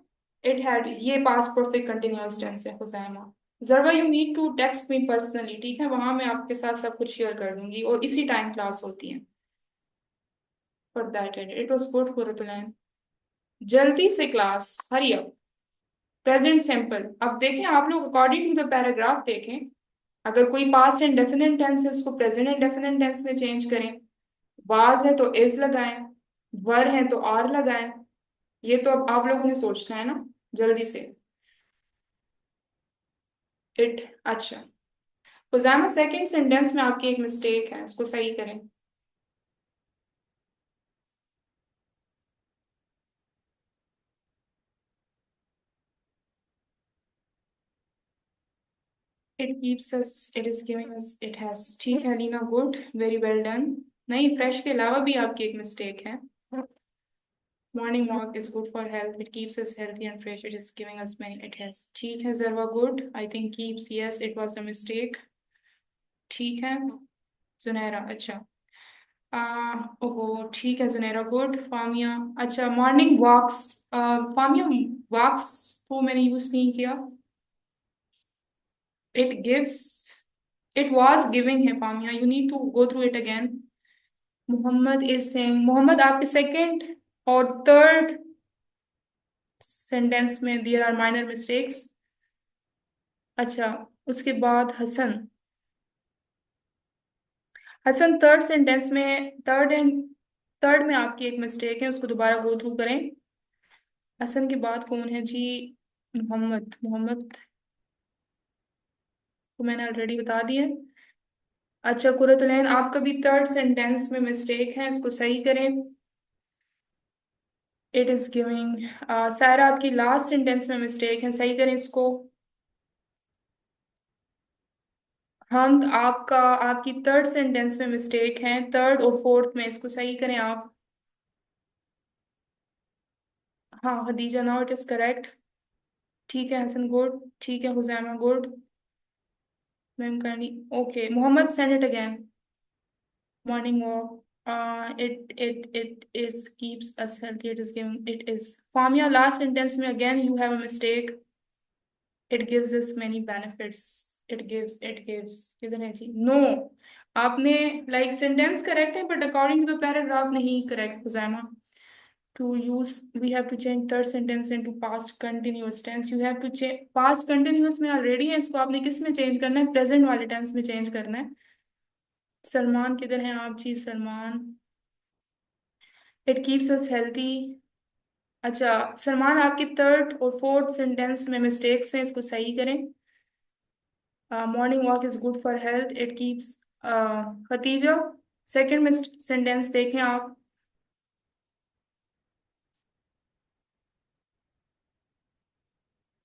इट हैड, ये पास्ट परफेक्ट कंटिन्यूअस टेंस है Huzaima. Zarwa, you need to text me personally, ठीक है? वहां मैं आपके साथ सब कुछ शेयर कर दूंगी और इसी टाइम क्लास होती है। For that it was good for, जल्दी से class, hurry up. Present simple, अब देखें आप लोग, अकॉर्डिंग टू द पैराग्राफ देखें। अगर कोई पास्ट एंड डेफिनेट टेंस है, उसको प्रेजेंट एंड डेफिनेट टेंस में चेंज करें। वाज है तो इज लगाएं, वर है तो आर लगाएं। ये तो अब आप लोगों ने सोचना है ना, जल्दी से। इट, अच्छा, फुजामा सेकंड सेंटेंस में आपकी एक मिस्टेक है, उसको सही करें। It keeps us, it is giving us, it has, ठीक है Leena, good, very well done. नहीं, फ्रेश के अलावा भी आपकी एक मिस्टेक है। Morning walk is good for health. It keeps us healthy and fresh. It is giving us many. It has. ठीक है Jarawa, good. I think keeps. Yes, it was a mistake. ठीक है जुनैरा, अच्छा। ओहो, ठीक है जुनैरा, गुड। फामिया, अच्छा, मॉर्निंग वॉक्स। फामिया, वॉक्स तो मैंने यूज नहीं किया। It gives, it was giving है Famia, you need to go through it again. Mohammad is saying, Mohammad आपके सेकंड और थर्ड सेंटेंस में देयर आर माइनर मिस्टेक्स। अच्छा, उसके बाद हसन, हसन थर्ड सेंटेंस में, थर्ड में आपकी एक मिस्टेक है, उसको दोबारा गो थ्रू करें। हसन के बाद कौन है जी? मोहम्मद, मोहम्मद को मैंने ऑलरेडी बता दिया। अच्छा कुरतुलैन, आपका भी थर्ड सेंटेंस में मिस्टेक है, इसको सही करें। इट इज गिविंग, सारा आपकी लास्ट सेंटेंस में मिस्टेक है, सही करें इसको। हम आपका, आपकी थर्ड सेंटेंस में मिस्टेक है, थर्ड और फोर्थ में, इसको सही करें आप। हाँ Khadija, now it is correct. ठीक है हसन, गुड। ठीक है Huzaima, good. Ma'am kindly, okay Mohammad, send it again. Morning walk. It is keeps us healthy. It is giving. It is. Famia, last sentence में again you have a mistake. It gives us many benefits. It gives. It gives. किधर है जी? No. आपने like sentence correct है, but according to the paragraph नहीं correct, Huzaima. To use, we have to change third sentence into past continuous tense. You have to change past continuous में already है, इसको आपने किस में change करना है? Present वाले tense में change करना है। सलमान किधर हैं आप जी? Salman, it keeps us healthy. अच्छा सलमान, आपके थर्ड और फोर्थ सेंटेंस में मिस्टेक्स हैं, इसको सही करें। Morning walk is good for health, it keeps. Khatija, second sentence देखें आप।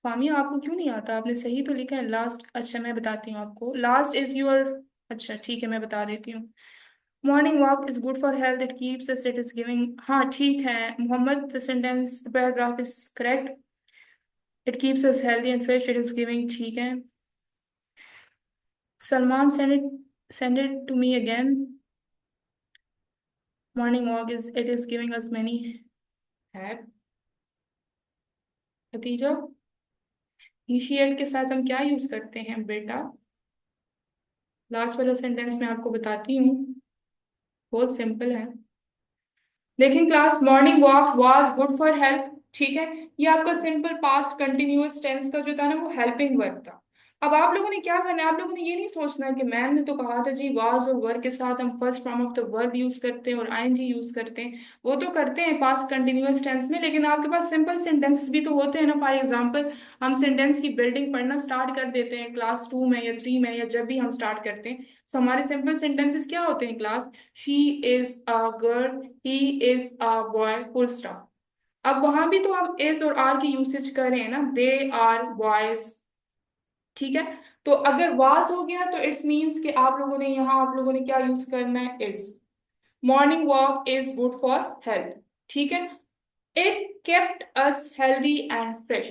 फामिया, आपको क्यों नहीं आता? आपने सही तो लिखा है लास्ट। अच्छा मैं बताती हूँ आपको, लास्ट इज योर। अच्छा ठीक है, मैं बता देती हूँ। Morning walk is good for health, it keeps us, it is giving. हाँ ठीक है Mohammed, the sentence paragraph is correct. It keeps us healthy and fresh, it is giving, ठीक है। Salman, send it to me again. Morning walk is it is giving us many have. Khatija, initiate के साथ हम क्या use करते हैं बेटा? Last वाला सेंटेंस मैं आपको बताती हूँ, बहुत सिंपल है। लेकिन class, morning walk was good for health, ठीक है। ये आपका सिंपल पास्ट कंटिन्यूअस टेंस का जो था ना, वो हेल्पिंग वर्ब था। अब आप लोगों ने क्या करना है, आप लोगों ने ये नहीं सोचना कि मैम ने तो कहा था जी वाज और वर्ब के साथ हम first form of the verb use करते हैं और आईएनजी यूज करते हैं। वो तो करते हैं पास्ट कंटिन्यूअस टेंस में, लेकिन आपके पास सिंपल सेंटेंसेस भी तो होते हैं ना। फॉर एग्जांपल, हम सेंटेंस की बिल्डिंग पढ़ना स्टार्ट कर देते हैं क्लास 2 में या 3 में, या जब भी हम स्टार्ट करते हैं। तो हमारे सिंपल सेंटेंसेस क्या होते हैं class? She is a girl, he is a boy, full stop. अब वहां भी तो हम इज और आर की यूसेज कर रहे हैं ना, दे आर बॉयज, ठीक है। तो अगर वाज हो गया तो इट्स मीन्स कि आप लोगों ने यहाँ आप लोगों ने क्या यूज करना है? Is. Morning walk is good for health, ठीक है। It kept us healthy and fresh.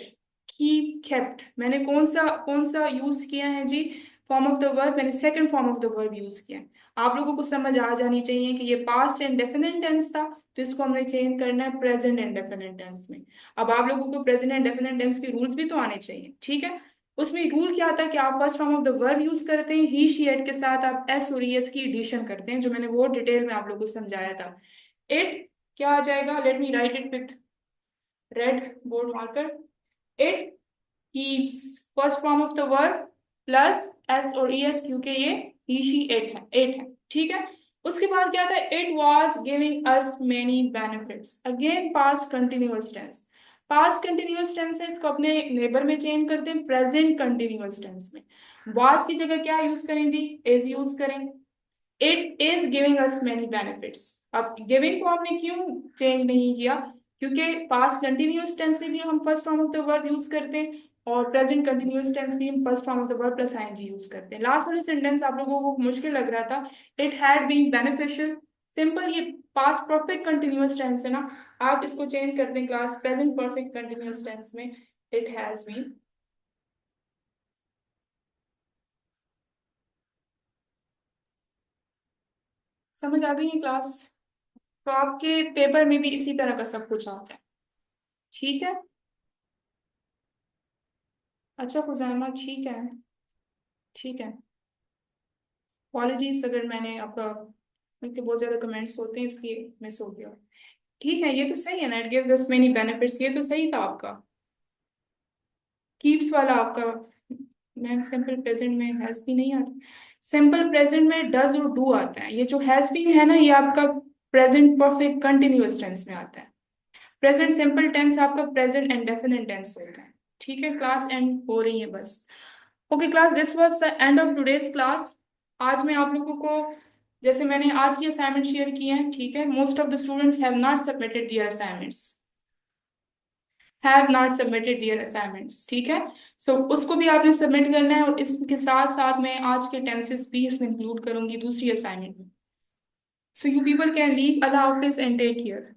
Keep kept, मैंने कौन सा यूज किया है जी? फॉर्म ऑफ द वर्ब, मैंने second form of the verb use किया है। आप लोगों को समझ आ जानी चाहिए कि ये पास्ट एंड डेफिनेट टेंस था, तो इसको हमने चेंज करना है प्रेजेंट एंड डेफिनेट टेंस में। अब आप लोगों को प्रेजेंट एंड डेफिनेट टेंस के रूल्स भी तो आने चाहिए, ठीक है। उसमें रूल क्या था कि आप first form of the verb use करते हैं, ही शी एट के साथ आप एस और एस की एडिशन करते हैं, जो मैंने वो डिटेल में आप लोगों को समझाया था। इट क्या आ जाएगा? Let me right it with red board marker. It keeps first form of the verb plus S और एस, क्योंकि ये ही शी एट है, ठीक है। उसके बाद क्या था? It was giving us many benefits, again past continuous tense. Past continuous tense है, इसको अपने नेबर में चेंज करते हैं प्रेजेंट कंटिन्यूअस टेंस में। वॉज की जगह क्या यूज करें जी? इज यूज करें। It is giving us many benefits. अब गिविंग को आपने क्यों चेंज नहीं किया? क्योंकि पास्ट कंटिन्यूअस टेंस में भी हम first form of the verb use करते हैं, और प्रेजेंट कंटिन्यूअस टेंस भी हम first form of the verb plus ING use करते हैं। लास्ट वाले सेंटेंस आप लोगों को मुश्किल लग रहा था, it had been beneficial. Simple, ये पास्ट परफेक्ट कंटिन्यूअस टेंस है ना, आप इसको चेंज कर दें class present perfect continuous tense में, इट हैज बीन। समझ आ गई है क्लास? तो आपके पेपर में भी इसी तरह का सब कुछ आता है, ठीक है। अच्छा खुजाइमा, ठीक है, ठीक है। अपॉलॉजीज अगर मैंने आपका, उनके बहुत ज्यादा कमेंट्स होते हैं इसलिए मिस हो गया। ठीक है, ये तो सही है ना, it gives us many benefits, ये तो सही था आपका। कीप्स वाला आपका मैम सिंपल प्रेजेंट में हैज भी नहीं आता, सिंपल प्रेजेंट में डज और डू आता है। ये जो हैज बीन है ना, ये आपका प्रेजेंट परफेक्ट कंटिन्यूअस टेंस में आता है। प्रेजेंट सिंपल टेंस आपका प्रेजेंट एंड डेफिनेट टेंस होता है, ठीक है। क्लास एंड हो रही है बस। Okay class, this was the end of today's class. आज मैं आप लोगों को, जैसे मैंने आज की असाइनमेंट शेयर किए हैं, ठीक है। Most of the students have not submitted their assignments, have not submitted their assignments, ठीक है। सो उसको भी आपने सबमिट करना है, और इसके साथ साथ मैं आज के टेंसेस भी इसमें इंक्लूड करूंगी दूसरी असाइनमेंट में। So you people can leave. अल्लाह हाफिज एंड टेक केयर।